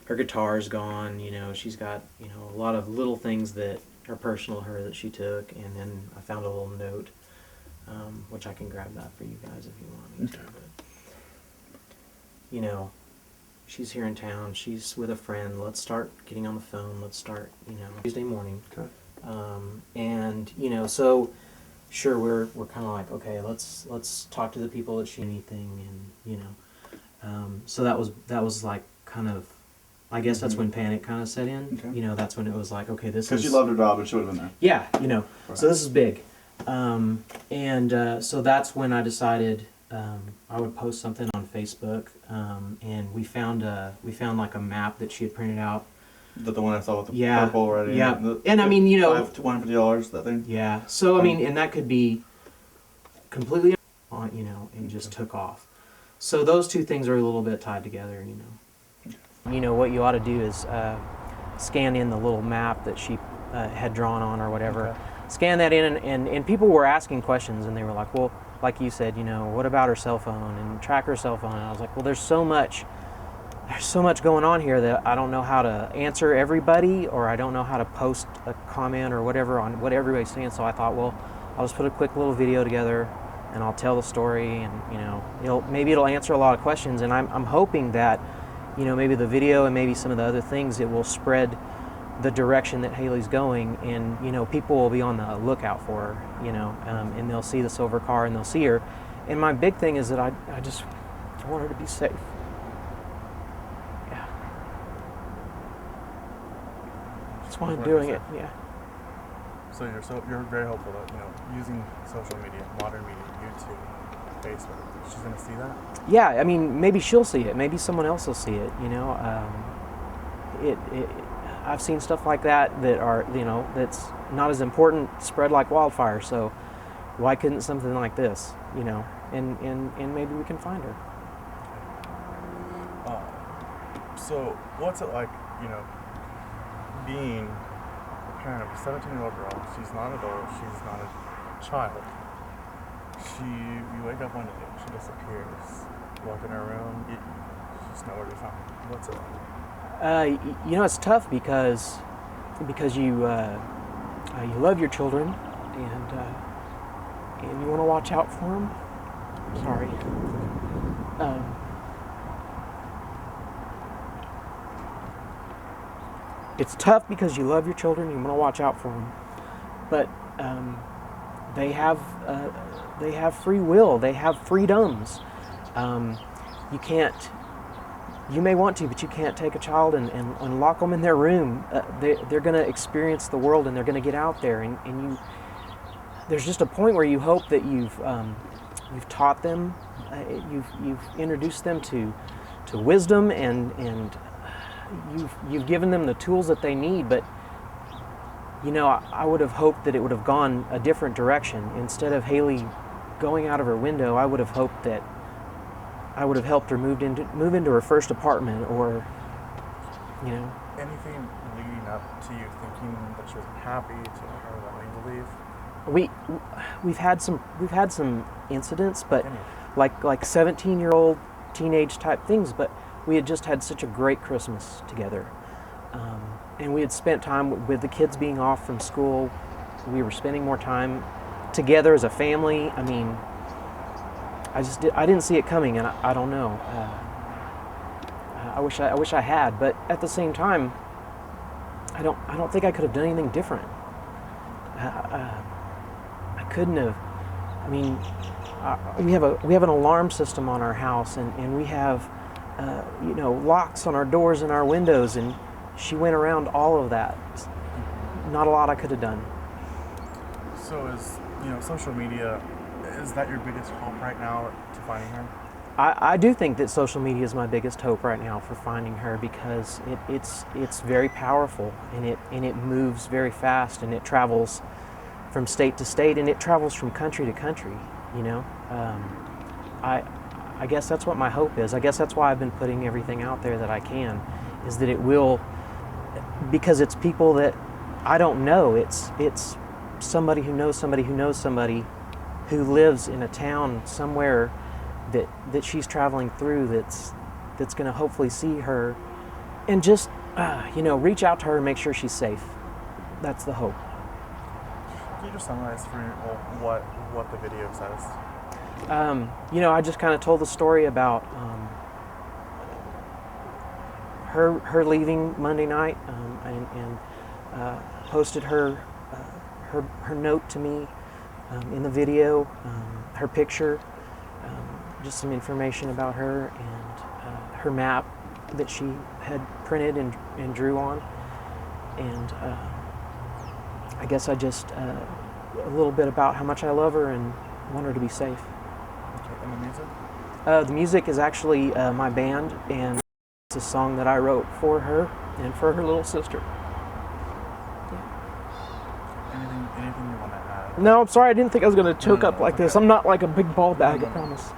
her guitar's gone. You know, she's got, you know, a lot of little things that are personal to her that she took, and then I found a little note, which I can grab that for you guys if you want me to. But, you know, she's here in town. She's with a friend. Let's start getting on the phone. Let's start, you know, Tuesday morning. Okay. And you know, so sure, we're kind of like, okay, let's talk to the people that she anything, and you know, so that was like kind of, I guess that's when panic kind of set in. Okay. You know, that's when it was like, okay, this is, Because she loved her job and she would have been there. yeah, you know, Right. so this is big, and so that's when I decided I would post something on Facebook, and we found like a map that she had printed out. The one I saw with the Yeah, purple already. yeah. The, And I mean, you know, $150, that thing. yeah. So I mean, and that could be completely, you know, and just took off. So those two things are a little bit tied together, you know. You know, what you ought to do is scan in the little map that she had drawn on or whatever. Okay. Scan that in, and people were asking questions, and they were like, well, like you said, you know, what about her cell phone and track her cell phone? And I was like, well, there's so much going on here that I don't know how to answer everybody, or I don't know how to post a comment or whatever on what everybody's saying. So I thought, well, I'll just put a quick little video together and I'll tell the story, and you know, maybe it'll answer a lot of questions. And I'm hoping that, you know, maybe the video and maybe some of the other things, it will spread the direction that Haley's going, and you know, people will be on the lookout for her, you know, and they'll see the silver car and they'll see her. And my big thing is that I want her to be safe. Yeah. That's why I'm doing it. Yeah. So you're very hopeful that, you know, using social media, modern media, YouTube, Facebook, she's gonna see that. Yeah, I mean, maybe she'll see it. Maybe someone else will see it. You know, I've seen stuff like that are, you know, that's not as important, spread like wildfire. So why couldn't something like this, you know, and maybe we can find her. So what's it like, you know, being a parent of a 17-year-old girl? She's not an adult. She's not a child. You wake up one day, she disappears. You walk in her room, she's nowhere to be found. What's it like? You know, it's tough because you love your children, and you want to watch out for them. Sorry. It's tough because you love your children, you want to watch out for them, but they have free will, they have freedoms. You may want to, but you can't take a child and lock them in their room. They're going to experience the world, and they're going to get out there, and there's just a point where you hope that you've taught them, you've introduced them to wisdom, and you've given them the tools that they need. But you know, I would have hoped that it would have gone a different direction. Instead of Haley going out of her window, I would have hoped that I would have helped her move into her first apartment, or, you know. Anything leading up to you thinking that she wasn't happy, to her wanting to leave? We've had some incidents, but like 17-year-old teenage type things. But we had just had such a great Christmas together, and we had spent time with the kids being off from school. We were spending more time together as a family. I mean, I didn't see it coming, and I don't know. I wish I had, but at the same time, I don't think I could have done anything different. I couldn't have. I mean, we have an alarm system on our house, and we have you know, locks on our doors and our windows, and she went around all of that. Not a lot I could have done. So is, you know, social media, is that your biggest hope right now to finding her? I do think that social media is my biggest hope right now for finding her, because it's very powerful, and it moves very fast, and it travels from state to state, and it travels from country to country. You know, I guess that's what my hope is. I guess that's why I've been putting everything out there that I can, is that it will, because it's people that I don't know. It's somebody who knows somebody who knows somebody who lives in a town somewhere that she's traveling through, that's going to hopefully see her and just reach out to her and make sure she's safe. That's the hope. Can you just summarize for me what the video says? I just kind of told the story about her leaving Monday night, and posted her note to me in the video, her picture, just some information about her, and her map that she had printed and drew on, and I guess I just a little bit about how much I love her and want her to be safe. Okay, and the music? The music is actually my band, and it's a song that I wrote for her and for her little sister. Anything you want to add? No, I'm sorry. I didn't think I was going to choke No, up like this. okay. I'm not like a big ball bag, No. I promise.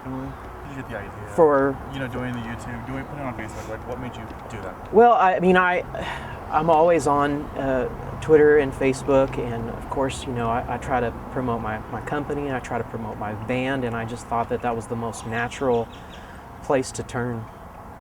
Emily, did you get the idea? For doing the YouTube, putting it on Facebook, like what made you do that? well, I'm always on Twitter and Facebook, and of course, I try to promote my company, and I try to promote my band, and I just thought that was the most natural place to turn.